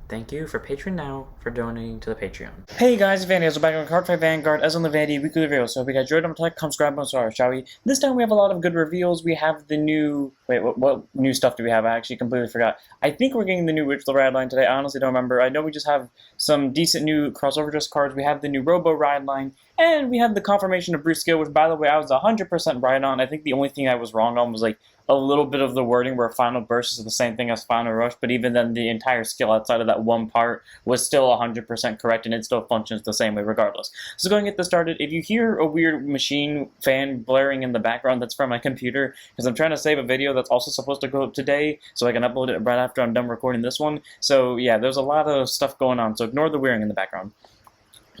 Thank you for Patreon now for donating to the Patreon. Hey guys, Vanity, Ezel back on Card Fight Vanguard as on the Vanity weekly review. So if we got enjoyed them, come subscribe on Soar, shall we? This time we have a lot of good reveals. We have the new what new stuff do we have? I actually completely forgot. I think we're getting the new Witch the Ride line today. I honestly don't remember. I know we just have some decent new crossover dress cards. We have the new Robo Ride line, and we have the confirmation of Bruce Gill, which by the way I was 100% right on. I think the only thing I was wrong on was like a little bit of the wording where Final Burst is the same thing as Final Rush, but even then the entire skill outside of that one part was still 100% correct, and it still functions the same way regardless. So going to get this started, if you hear a weird machine fan blaring in the background, that's from my computer, because I'm trying to save a video that's also supposed to go up today, so I can upload it right after I'm done recording this one. So yeah, there's a lot of stuff going on, so ignore the whirring in the background.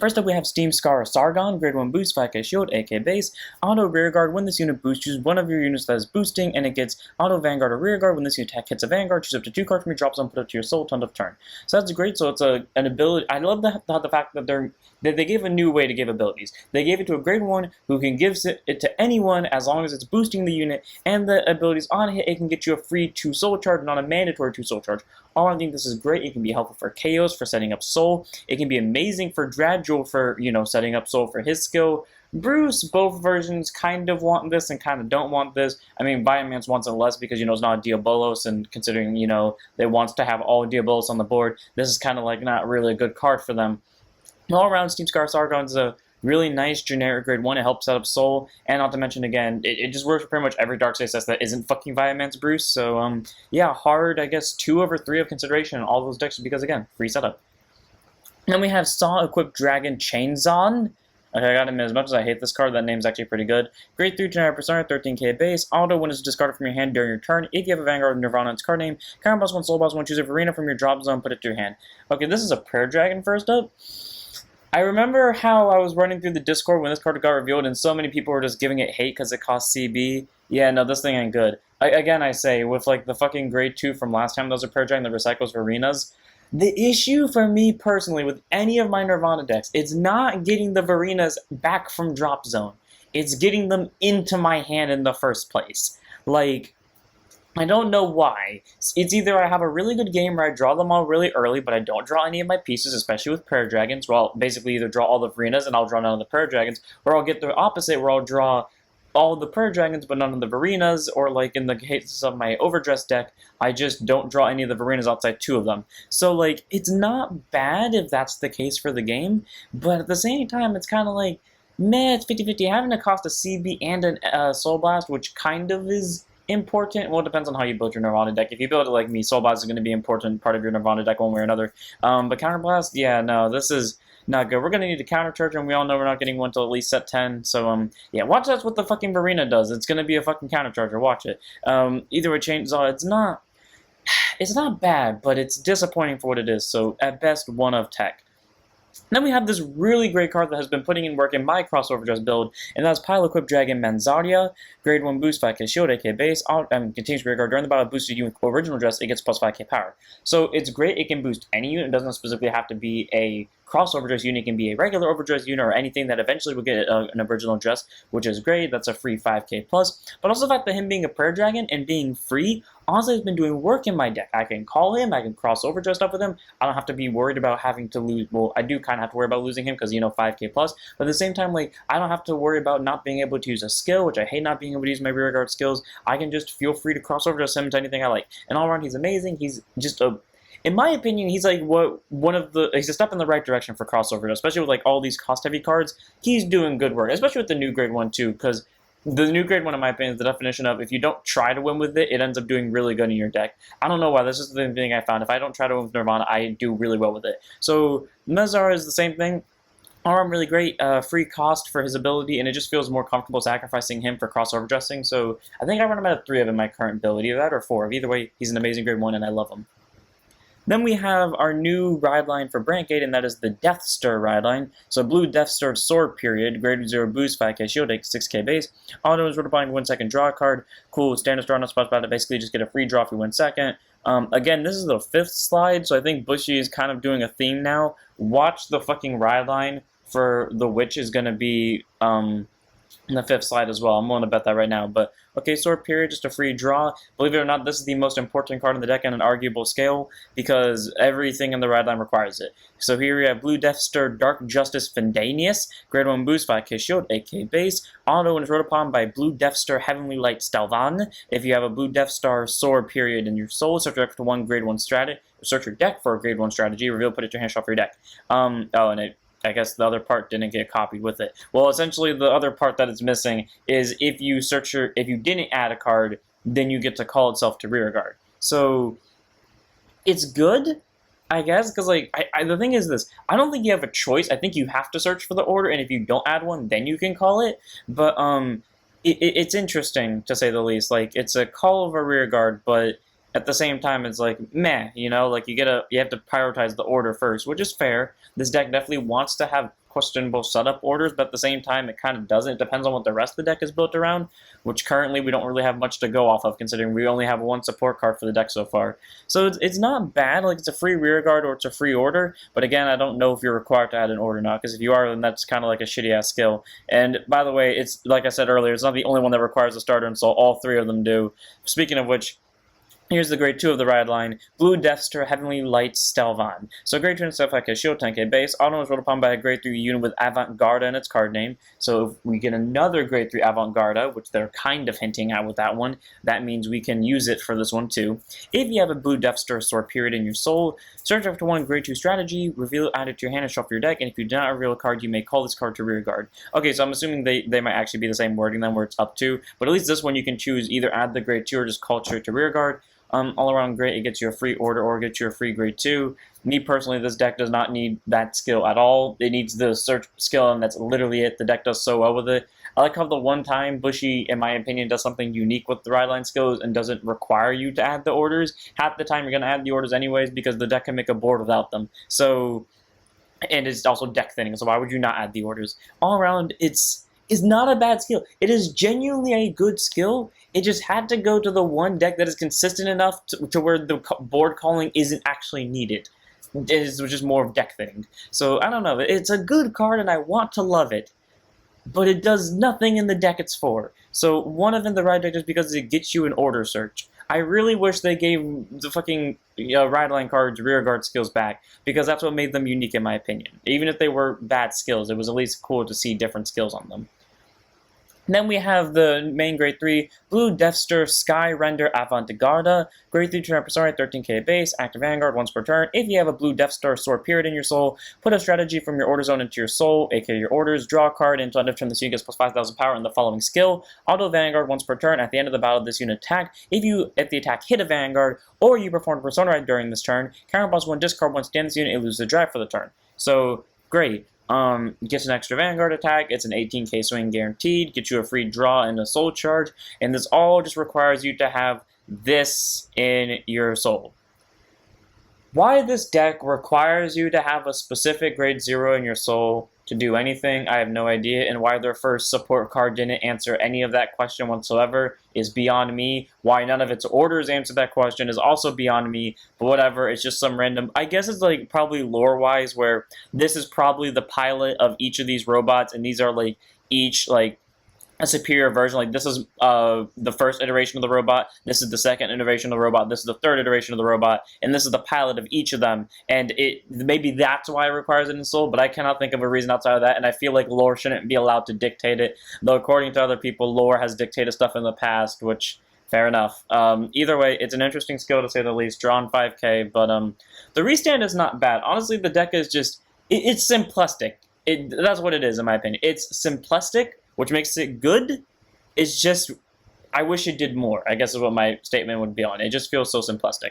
First up, we have Steam Scara Sargon, grade 1 boost, 5k shield, 8k base, auto rearguard. When this unit boosts, choose one of your units that is boosting, and it gets auto vanguard or rearguard. When this attack hits a vanguard, choose up to 2 cards from your drop zone, put it to your soul till end of turn. So that's great. So it's an ability. I love the fact that they gave a new way to give abilities. They gave it to a grade 1 who can give it to anyone as long as it's boosting the unit, and the abilities on hit, it can get you a free 2 soul charge, not a mandatory 2 soul charge. I think this is great. It can be helpful for Chaos for setting up Soul. It can be amazing for Dradjul for, setting up Soul for his skill. Bruce, both versions kind of want this and kind of don't want this. I mean, Viamance wants it less because, it's not a Diabolos, and considering, they want to have all Diabolos on the board, this is kind of like not really a good card for them. All around, Steam Scar Sargon's a really nice generic grade 1. It helps set up Soul, and not to mention, again, it just works for pretty much every Darkseid set that isn't fucking Viamance Bruce. So, yeah, hard, I guess, 2 over 3 of consideration in all those decks because, again, free setup. Then we have Saw equipped Dragon Chaizawn. Okay, I gotta admit, as much as I hate this card, that name's actually pretty good. Grade 3 generic persona, 13k base. Auto, when it's discarded from your hand during your turn. If you have a Vanguard of Nirvana in its card name, counter boss 1, soul boss 1, choose a Verena from your drop zone, put it to your hand. Okay, this is a Prayer Dragon first up. I remember how I was running through the Discord when this card got revealed, and so many people were just giving it hate because it cost CB. Yeah, no, this thing ain't good. Again, I say, with like the fucking grade 2 from last time, those are Prayer Dragon that recycles Verenas. The issue for me personally with any of my Nirvana decks, it's not getting the Verenas back from drop zone. It's getting them into my hand in the first place. Like, I don't know why. It's either I have a really good game where I draw them all really early, but I don't draw any of my pieces, especially with Prayer Dragons, where I'll basically either draw all the Verenas and I'll draw none of the Prayer Dragons, or I'll get the opposite, where I'll draw all the Prayer Dragons but none of the Verenas, or like in the cases of my Overdress deck, I just don't draw any of the Verenas outside 2 of them. So, like, it's not bad if that's the case for the game, but at the same time, it's kind of like, meh, it's 50-50. Having to cost a CB and a Soul Blast, which kind of is important. Well, it depends on how you build your Nirvana deck. If you build it like me, Soul Blast is going to be an important part of your Nirvana deck one way or another. But Counter Blast, yeah, no, this is not good. We're going to need a Counter Charge, and we all know we're not getting one until at least set 10. So, yeah, watch that's what the fucking Verena does. It's going to be a fucking Counter Charger. Watch it. Either way, Chainsaw, it's not bad, but it's disappointing for what it is. So, at best, 1 of tech. Then we have this really great card that has been putting in work in my crossover dress build, and that's Pile Equipped Dragon Maiznarva. Grade 1 boost, 5k shield, 8k base, continues rearguard. During the battle boosted unit original dress, it gets plus 5k power. So it's great, it can boost any unit, it doesn't specifically have to be a crossover dress unit, it can be a regular overdress unit or anything that eventually will get an original dress, which is great. That's a free 5k plus. But also the fact that him being a Prayer Dragon and being free, honestly, has been doing work in my deck. I can call him, I can cross overdress stuff with him. I don't have to be worried about having to lose. Well, I do kind of have to worry about losing him because, 5k plus. But at the same time, like, I don't have to worry about not being able to use a skill, which I hate not being able to use my rearguard skills. I can just feel free to cross overdress him to anything I like. And all around, he's amazing. He's just in my opinion, he's like he's a step in the right direction for crossover, especially with like all these cost-heavy cards. He's doing good work, especially with the new grade 1 too, because the new grade 1, in my opinion, is the definition of if you don't try to win with it, it ends up doing really good in your deck. I don't know why, that's just the thing I found. If I don't try to win with Nirvana, I do really well with it. So Mezar is the same thing. Arm really great, free cost for his ability, and it just feels more comfortable sacrificing him for crossover dressing. So I think I run him at 3 of in my current build, either that or 4 of. Either way, he's an amazing grade 1, and I love him. Then we have our new ride line for Brandgate, and that is the Deathster ride line. So blue Deathster Soar period, grade 0 boost, 5k shield, 6k base. Auto is rotating 1 second draw card. Cool, standard draw, no spots about it. Basically just get a free draw if you win second. Again, this is the 5th slide, so I think Bushy is kind of doing a theme now. Watch the fucking ride line for the Witch is going to be in the 5th slide as well. I'm willing to bet that right now. But okay, Sword Period, just a free draw. Believe it or not, this is the most important card in the deck on an arguable scale because everything in the red line requires it. So here we have Blue Deathster, Dark Justice Findanis, Grade 1 boost, 5k shield, 8k base. Auto and is wrote upon by Blue Deathster, Heavenly Light Stelvain. If you have a Blue Deathstar Sword Period in your soul, search your deck for one Grade 1 strategy. Search your deck for a Grade 1 strategy. Reveal, put it to your hand, shuffle your deck. I guess the other part didn't get copied with it. Well, essentially, the other part that is missing is if you didn't add a card, then you get to call itself to rearguard. So it's good, I guess, because like the thing is this: I don't think you have a choice. I think you have to search for the order, and if you don't add one, then you can call it. But it's interesting to say the least. Like it's a call of a rearguard, but at the same time, it's like meh, you know, like you have to prioritize the order first, which is fair. This deck definitely wants to have questionable setup orders, but at the same time, it kind of doesn't. It depends on what the rest of the deck is built around, which currently we don't really have much to go off of, considering we only have one support card for the deck so far. So it's not bad. Like it's a free rearguard or it's a free order, but again, I don't know if you're required to add an order or not, because if you are, then that's kind of like a shitty ass skill. And by the way, it's like I said earlier, it's not the only one that requires a starter, and so all 3 of them do. Speaking of which, here's the grade 2 of the ride line, Blue Deathster, Heavenly Light Stelvain. So grade 2 and stuff like a shield, 10k base. Auto is rolled upon by a grade 3 unit with Avant-Garde in its card name. So if we get another grade 3 Avant-Garde, which they're kind of hinting at with that one, that means we can use it for this one too. If you have a Blue Deathster Sword Period in your soul, search after one grade 2 strategy, reveal it, add it to your hand, and shuffle your deck, and if you do not reveal a card, you may call this card to rearguard. Okay, so I'm assuming they might actually be the same wording then where it's up to, but at least this one you can choose either add the grade 2 or just call it straight to rearguard. All around great. It gets you a free order or gets you a free grade 2. Me personally, this deck does not need that skill at all. It needs the search skill, and that's literally it. The deck does so well with it. I like how the one-time Bushy, in my opinion, does something unique with the ride line skills and doesn't require you to add the orders. Half the time you're going to add the orders anyways because the deck can make a board without them. So, and it's also deck thinning, so why would you not add the orders? All around, it's not a bad skill. It is genuinely a good skill. It just had to go to the one deck that is consistent enough to where the board calling isn't actually needed. It is just more of deck thinning. So, I don't know. It's a good card, and I want to love it. But it does nothing in the deck it's for. So, one of in the ride deck just because it gets you an order search. I really wish they gave the fucking ride line cards rearguard skills back, because that's what made them unique in my opinion. Even if they were bad skills, it was at least cool to see different skills on them. Then we have the main grade 3, Blue Deathster Sky Render Avant-Garde, grade 3 turn persona, 13k base, active Vanguard once per turn. If you have a Blue Deathstar Sword Period in your soul, put a strategy from your order zone into your soul, aka your orders, draw a card until end of turn this unit gets plus 5,000 power in the following skill. Auto Vanguard once per turn. At the end of the battle, this unit attack. If the attack hit a Vanguard, or you perform a persona ride during this turn, counter plus 1 discard once again this unit, it loses the drive for the turn. So, great. Gets an extra Vanguard attack, it's an 18k swing guaranteed, gets you a free draw and a soul charge, and this all just requires you to have this in your soul. Why this deck requires you to have a specific grade 0 in your soul to do anything, I have no idea, and why their first support card didn't answer any of that question whatsoever is beyond me. Why none of its orders answered that question is also beyond me, but whatever, it's just some random, I guess it's like probably lore-wise where this is probably the pilot of each of these robots, and these are like each like a superior version. Like this is the first iteration of the robot, this is the second iteration of the robot, this is the third iteration of the robot, and this is the pilot of each of them, and maybe that's why it requires it in soul, but I cannot think of a reason outside of that, and I feel like lore shouldn't be allowed to dictate it, though according to other people, lore has dictated stuff in the past, which, fair enough. Either way, it's an interesting skill to say the least, drawn 5k, but the restand is not bad. Honestly, the deck is just, it's simplistic. That's what it is in my opinion. It's simplistic, which makes it good. It's just, I wish it did more, I guess is what my statement would be on. It just feels so simplistic.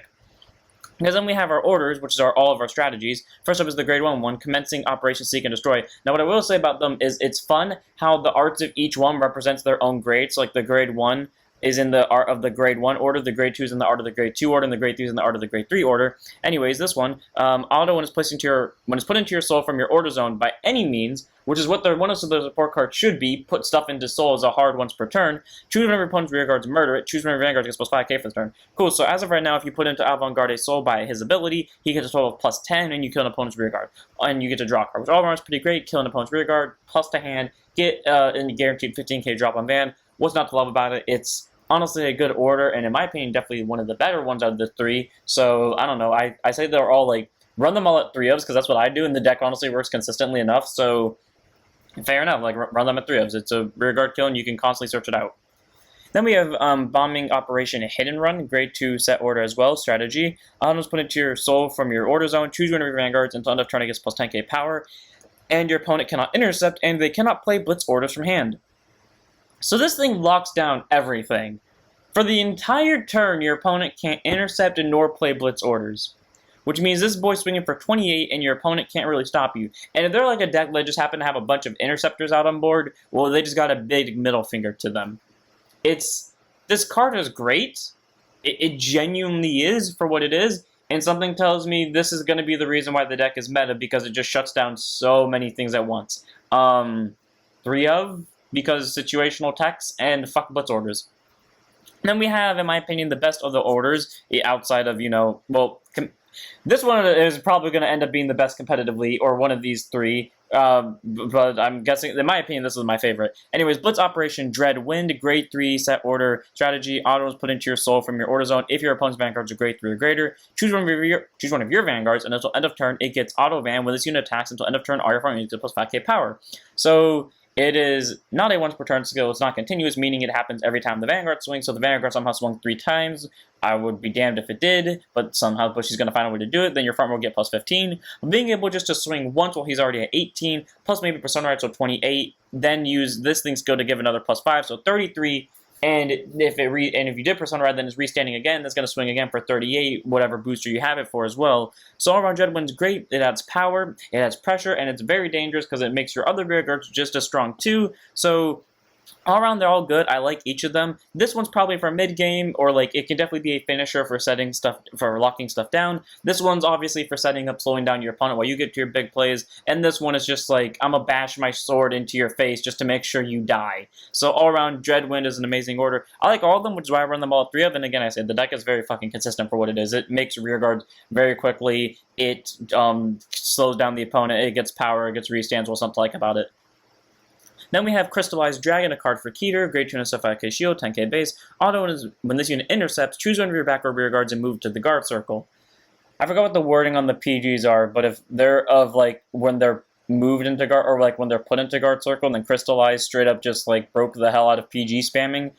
Because then we have our orders, which are all of our strategies. First up is the grade 1 one, commencing Operation Seek and Destroy. Now what I will say about them is it's fun how the arts of each one represents their own grades. So like the grade 1 is in the art of the grade 1 order, the grade 2 is in the art of the grade 2 order, and the grade 3 is in the art of the grade 3 order. Anyways, this one, auto when it's put into your soul from your order zone by any means, which is what one of the support cards should be, put stuff into soul as a hard once per turn. Choose one of your opponent's rear guards, murder it. Choose one of your vanguards, gets plus 5k for the turn. Cool, so as of right now, if you put into Avant-Garde a soul by his ability, he gets a total of plus 10, and you kill an opponent's rear guard. And you get to draw a card, which all around is pretty great. Kill an opponent's rear guard, plus to hand, get a guaranteed 15k drop on Van. What's not to love about it? It's honestly a good order, and in my opinion, definitely one of the better ones out of the 3. So, I don't know, I say they're all, like, run them all at 3-ofs, because that's what I do, and the deck honestly works consistently enough, so fair enough, like, run them at 3-ofs. It's a rear guard kill, and you can constantly search it out. Then we have Bombing Operation Hit and Run, grade 2 set order as well, strategy. Autos put into your soul from your order zone, choose one of your vanguards until end of turn it gets plus 10k power, and your opponent cannot intercept, and they cannot play Blitz orders from hand. So this thing locks down everything. For the entire turn, your opponent can't intercept and nor play Blitz orders. Which means this boy's swinging for 28 and your opponent can't really stop you. And if they're like a deck that just happen to have a bunch of interceptors out on board, well, they just got a big middle finger to them. This card is great. It genuinely is for what it is. And something tells me this is going to be the reason why the deck is meta, because it just shuts down so many things at once. 3-of, because situational techs, and fuck Blitz orders. And then we have, in my opinion, the best of the orders, outside of, well, this one is probably going to end up being the best competitively, or one of these 3, but I'm guessing, in my opinion, this is my favorite. Anyways, Blitz Operation Dread Wind, grade 3 set order strategy. Auto is put into your soul from your order zone if your opponent's vanguards are grade 3 or greater. Choose one of your vanguards, and until end of turn, it gets auto van. When this unit attacks until end of turn, all your farm units get plus 5k power. So it is not a once per turn skill, it's not continuous, meaning it happens every time the Vanguard swings, so the Vanguard somehow swung 3 times. I would be damned if it did, but somehow Bushy's going to find a way to do it, then your farmer will get plus 15. Being able just to swing once while he's already at 18, plus maybe Persona Ride, so 28, then use this thing skill to give another plus 5, so 33. And if you did Persona Ride, then it's restanding again, that's going to swing again for 38, whatever booster you have it for as well. So all around Dread Wind's great, it adds power, it adds pressure, and it's very dangerous because it makes your other rear guards just as strong too. So all around, they're all good. I like each of them. This one's probably for mid-game, or like it can definitely be a finisher for setting stuff, for locking stuff down. This one's obviously for setting up, slowing down your opponent while you get to your big plays. And this one is just like, I'm gonna bash my sword into your face just to make sure you die. So all around, Dreadwind is an amazing order. I like all of them, which is why I run them all at 3 of. And again, I said the deck is very fucking consistent for what it is. It makes rear guards very quickly. It slows down the opponent. It gets power. It gets restands. Well, something like about it. Then we have Crystallize Dragon, a card for Keter, grade 2 and 5k shield, 10k base. Auto is when this unit intercepts, choose one of your back or rear guards and move to the guard circle. I forgot what the wording on the PGs are, but if they're of like when they're moved into guard, or like when they're put into guard circle, and then Crystallize straight up just like broke the hell out of PG spamming,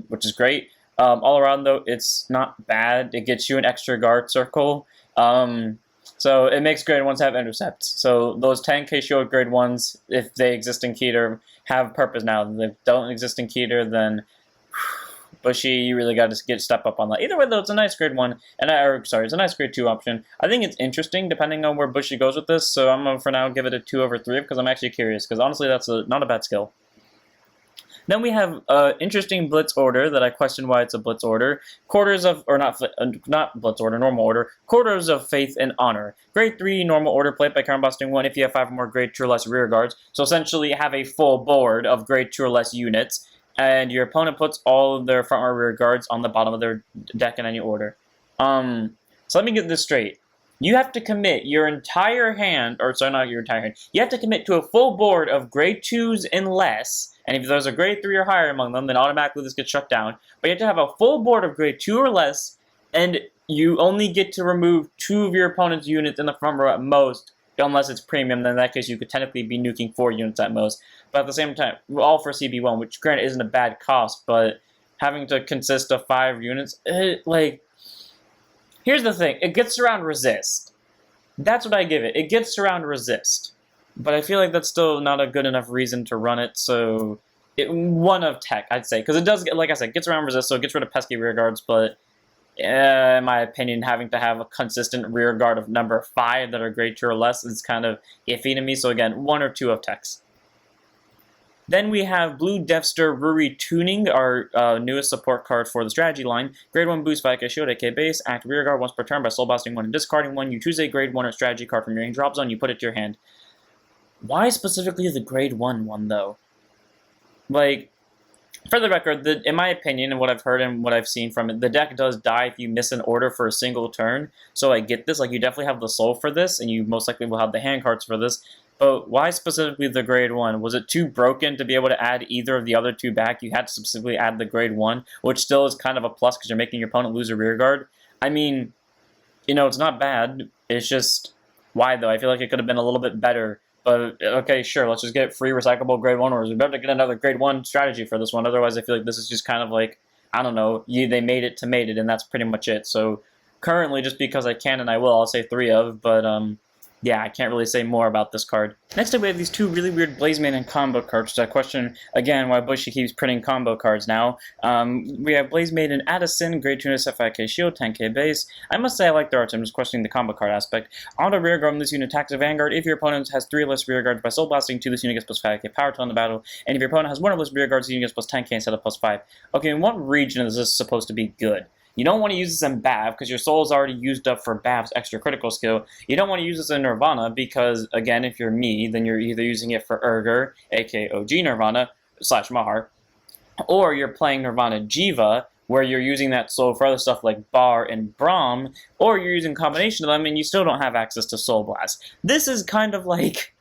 which is great. All around though, it's not bad. It gets you an extra guard circle. So it makes grade 1s have intercepts. So those 10k shield grade 1s, if they exist in Keter, have purpose now. If they don't exist in Keter, then Bushy, you really got to step up on that. Either way, though, it's a nice grade 1, and it's a nice grade 2 option. I think it's interesting depending on where Bushy goes with this. So I'm gonna for now give it a 2 over 3 because I'm actually curious. Because honestly, that's not a bad skill. Then we have an interesting Blitz order that I question why it's a Blitz order. Not Blitz order, normal order. Quarters of Faith and Honor. Grade 3 normal order played by Crown Busting 1 if you have 5 or more grade 2 or less rear guards. So essentially have a full board of grade 2 or less units. And your opponent puts all of their front or rear guards on the bottom of their deck in any order. So let me get this straight. You have to commit your entire hand, or sorry, not your entire hand. You have to commit to a full board of grade 2s and less. And if there's a grade 3 or higher among them, then automatically this gets shut down. But you have to have a full board of grade 2 or less, and you only get to remove 2 of your opponent's units in the front row at most, unless it's premium. Then in that case, you could technically be nuking 4 units at most. But at the same time, all for CB1, which granted isn't a bad cost, but having to consist of 5 units, here's the thing. It gets around resist. That's what I give it. It gets around resist. But I feel like that's still not a good enough reason to run it, so one of tech, I'd say. Because it does, like I said, gets around resist, so it gets rid of pesky rear guards, but in my opinion, having to have a consistent rear guard of number 5 that are grade 2 or less is kind of iffy to me, so again, 1 or 2 of techs. Then we have Blue Deathster Ruri Tuning, our newest support card for the strategy line. Grade 1 boost by Shield AK base. Act rearguard once per turn by soul blasting 1 and discarding 1. You choose a grade 1 or strategy card from your main drop zone, you put it to your hand. Why specifically the grade 1 one, though? Like, for the record, in my opinion, and what I've heard and what I've seen from it, the deck does die if you miss an order for a single turn. So I get this. Like, you definitely have the soul for this, and you most likely will have the hand cards for this. But why specifically the grade 1? Was it too broken to be able to add either of the other two back? You had to specifically add the grade 1, which still is kind of a plus because you're making your opponent lose a rear guard. I mean, you know, it's not bad. It's just, why though? I feel like it could have been a little bit better. But, okay, sure, let's just get free recyclable grade 1 orders. We better get another grade 1 strategy for this one. Otherwise, I feel like this is just kind of like, I don't know, they made it to made it, and that's pretty much it. So, currently, just because I can and I will, I'll say 3 of, but, yeah, I can't really say more about this card. Next up, we have these two really weird Blaze Maiden combo cards, which I question, again, why Bushy keeps printing combo cards now. We have Blaze Maiden Addison, grade 2 FIK shield, 10k base. I must say I like the art, so I'm just questioning the combo card aspect. Auto rearguard when this unit attacks a Vanguard. If your opponent has 3 or less rearguards by soul blasting 2, this unit gets plus 5k power to in the battle. And if your opponent has 1 or less rearguards, this unit gets plus 10k instead of plus 5. Okay, in what region is this supposed to be good? You don't want to use this in Bav because your soul is already used up for Bav's extra critical skill. You don't want to use this in Nirvana because, again, if you're me, then you're either using it for Urger, aka OG Nirvana, / Mahar, or you're playing Nirvana Jiva, where you're using that soul for other stuff like Bar and Braum, or you're using a combination of them and you still don't have access to Soul Blast. This is kind of like,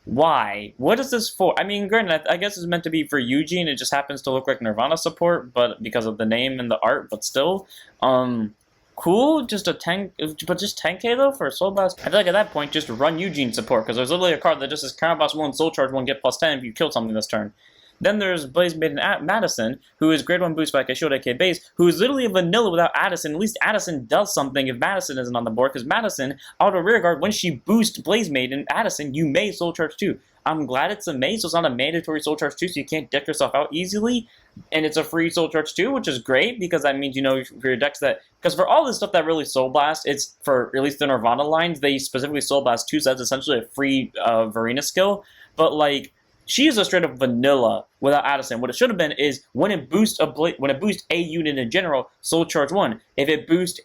why? What is this for? I mean, granted, I guess it's meant to be for Eugene. It just happens to look like Nirvana support, but because of the name and the art, but still, cool. Just a 10, but just 10k though for a Soul Blast. I feel like at that point, just run Eugene support because there's literally a card that just says Counter Blast 1, Soul Charge 1, get plus 10 if you kill something this turn. Then there's Blaze Maiden Madison, who is grade 1 boost by Shield AK base, who is literally a vanilla without Addison. At least Addison does something if Madison isn't on the board, because Madison, auto rearguard, when she boosts Blaze Maiden Addison, you may Soul Charge 2. I'm glad it's a May, so it's not a mandatory Soul Charge 2, so you can't deck yourself out easily. And it's a free Soul Charge 2, which is great, because that means, you know, for your decks that... Because for all this stuff that really Soul Blast, it's for at least the Nirvana lines, they specifically Soul Blast 2, so that's essentially a free Verena skill. But, like, she is a straight up vanilla without Addison. What it should have been is when it boosts a unit in general, Soul Charge 1. If it boosts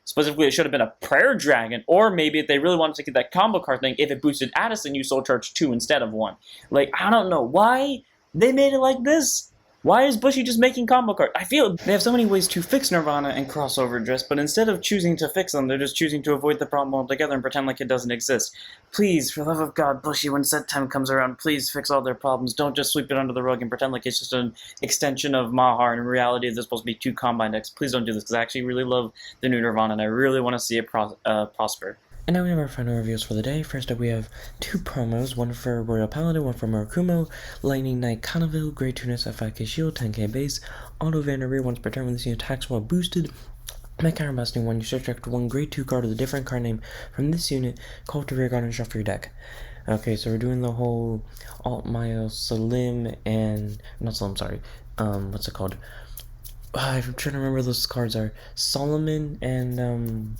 specifically it should have been a Prayer Dragon, or maybe if they really wanted to get that combo card thing, if it boosted Addison, you Soul Charge 2 instead of 1. Like, I don't know why they made it like this. Why is Bushy just making combo cards? I feel they have so many ways to fix Nirvana and crossover dress, but instead of choosing to fix them, they're just choosing to avoid the problem altogether and pretend like it doesn't exist. Please, for the love of God, Bushy, when set time comes around, please fix all their problems. Don't just sweep it under the rug and pretend like it's just an extension of Mahar, and in reality there's supposed to be 2 Combine decks. Please don't do this, because I actually really love the new Nirvana, and I really want to see it prosper. And now we have our final reviews for the day. First up, we have 2 promos, one for Royal Paladin, one for Murakumo, Lightning Knight Kadavile, grade 2 FIK shield, 10k base, auto Vanity once per turn when this unit attacks while boosted. By counterblasting 1, you subtract 1 grade 2 card with a different card name from this unit, call to rear guard and shuffle your deck. Okay, so we're doing the whole Alt Maya Salim and... not Salim, sorry. What's it called? I'm trying to remember those cards are. Solomon and,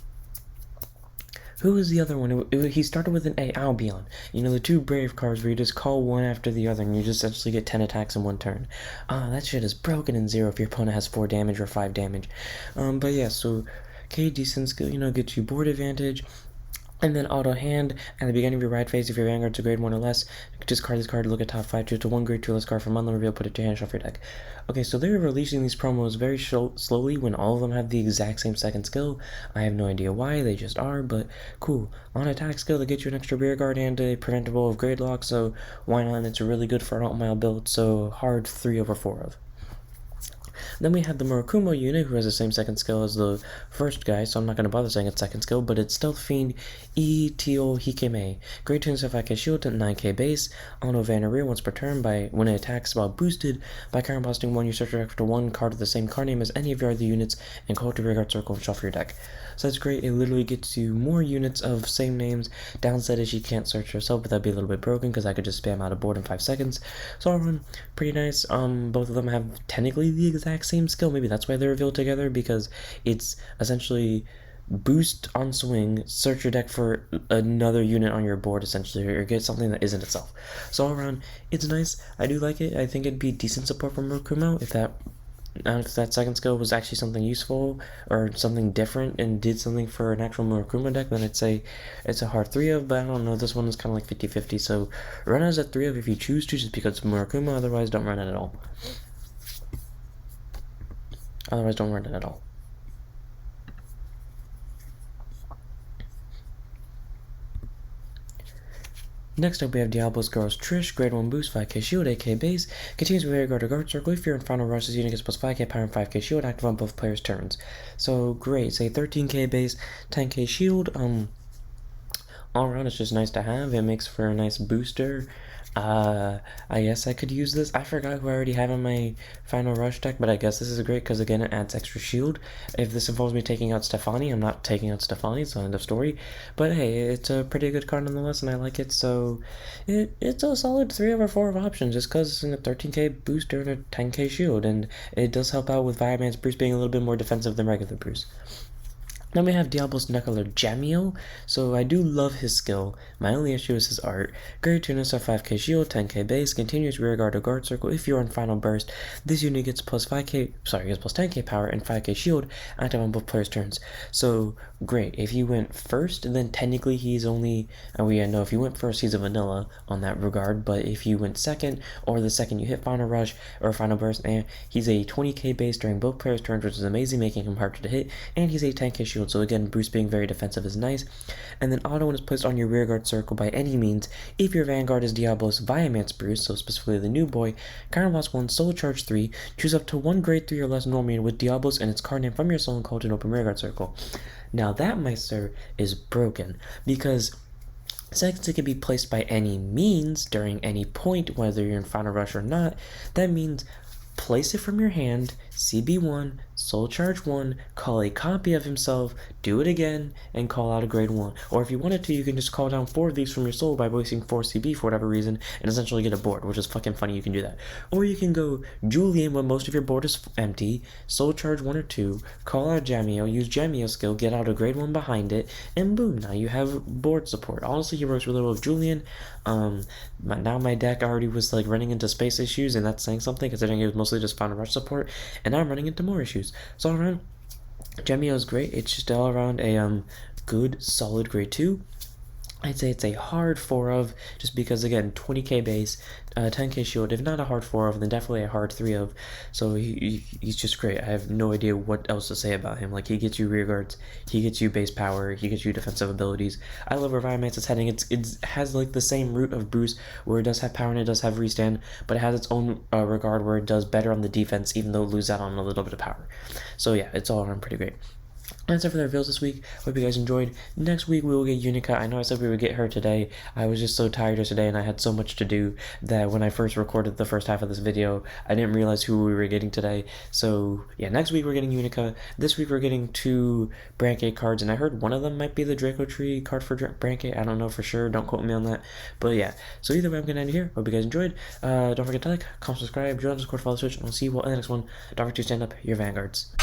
who was the other one? He started with an A, Albion. You know, the 2 Brave cards where you just call one after the other and you just essentially get 10 attacks in 1 turn. That shit is broken in 0 if your opponent has 4 damage or 5 damage. But yeah, so decent skill, you know, gets you board advantage. And then auto hand, at the beginning of your ride phase, if your Vanguard's a grade 1 or less, discard this card, look at top 5, choose to 1 grade 2 less card from unlimited reveal, put it to your hand, shuffle your deck. Okay, so they're releasing these promos very slowly when all of them have the exact same second skill. I have no idea why, they just are, but cool. On attack skill, they get you an extra rear guard and a preventable of grade lock, so why not? And it's really good for an alt-mile build, so hard 3/4 of. Then we have the Murakumo unit, who has the same second skill as the first guy, so I'm not going to bother saying its second skill, but it's Stealth Fiend Itohikihime. Grade 2 FIK shield at 9k base, auto Vanity once per turn when it attacks while boosted. By counterblasting 1, you search after 1 card with the same card name as any of your other units, and call to rear guard circle and shuffle your deck. So that's great, it literally gets you more units of same names. Downside is you can't search yourself, but that'd be a little bit broken, because I could just spam out a board in 5 seconds. So pretty nice. Both of them have technically the exact same skill. Maybe that's why they're revealed together, because it's essentially boost on swing, search your deck for another unit on your board essentially, or get something that isn't itself. So all around, it's nice. I do like it. I think it'd be decent support from Murakumo if that second skill was actually something useful or something different and did something for an actual Murakumo deck, then I'd say it's a hard 3 of, but I don't know, this one is kind of like 50-50, so run it as a 3 of if you choose to, just because it's Murakumo, otherwise don't run it at all. Otherwise don't run it at all. Next up, we have Diabolos Girls Trish, grade 1 boost, 5k shield, 8k base. Continues with Rearguard to Guard Circle. If you're in final rush, this unit gets plus 5k power and 5k shield, active on both players' turns. So, great. Say 13k base, 10k shield. All around, it's just nice to have. It makes for a nice booster. I guess I could use this. I forgot who I already have in my final rush deck, but I guess this is great because, again, it adds extra shield. If this involves me taking out Stefani, I'm not taking out Stefani, so end of story. But hey, it's a pretty good card nonetheless, and I like it, so it's a solid 3 over 4 of options, just because it's in a 13k booster and a 10k shield, and it does help out with Viamance Bruce being a little bit more defensive than regular Bruce. Then we have Diabolos Knuckler Jamil, so I do love his skill. My only issue is his art. Great tunus of 5k shield, 10k base, continuous rearguard to guard circle. If you're on final burst, this unit gets plus 10k power and 5k shield, active on both players' turns. So great. If you went first, then technically he's only, if you went first, he's a vanilla on that regard, but if you went second, or the second you hit final rush or final burst, he's a 20k base during both players' turns, which is amazing, making him harder to hit, and he's a 10k shield. So again, Bruce being very defensive is nice. And then auto when it's placed on your rearguard circle by any means, if your vanguard is Diabolos Viamance Bruce, so specifically the new boy, counterblast 1, soul charge 3, choose up to 1 grade 3 or less normal with Diabolos and its card name from your soul and call to an open rearguard circle. Now that, my sir, is broken, because since it can be placed by any means during any point, whether you're in final rush or not, that means place it from your hand, CB1, soul charge 1, call a copy of himself, do it again, and call out a grade 1. Or if you wanted to, you can just call down 4 of these from your soul by wasting 4 CB for whatever reason, and essentially get a board, which is fucking funny, you can do that. Or you can go Julian when most of your board is empty, soul charge 1 or 2, call out Jamil, use Jamil's skill, get out a grade 1 behind it, and boom, now you have board support. Honestly, he works really well with Julian. Now my deck already was like running into space issues, and that's saying something, considering it was mostly just final rush support, and now I'm running into more issues. So all around, Jamil is great. It's just all around a good, solid grade 2. I'd say it's a hard 4 of, just because, again, 20k base, 10k shield. If not a hard 4 of, then definitely a hard 3 of. So he's just great. I have no idea what else to say about him. Like, he gets you rear guards, he gets you base power, he gets you defensive abilities. I love where Viamance is heading. It has like the same root of Bruce, where it does have power and it does have restand, but it has its own regard where it does better on the defense, even though it loses out on a little bit of power. So yeah, it's all around pretty great. That's it for the reveals this week. Hope you guys enjoyed. Next week we will get Unica. I know I said we would get her today. I was just so tired yesterday and I had so much to do that when I first recorded the first half of this video, I didn't realize who we were getting today. So yeah, next week we're getting Unica. This week we're getting 2 Brancate cards, and I heard one of them might be the Draco Tree card for Brancate. I don't know for sure. Don't quote me on that. But yeah, so either way, I'm going to end here. Hope you guys enjoyed. Don't forget to like, comment, subscribe, join Discord, follow Twitch, and we'll see you all in the next one. Don't forget to stand up your vanguards.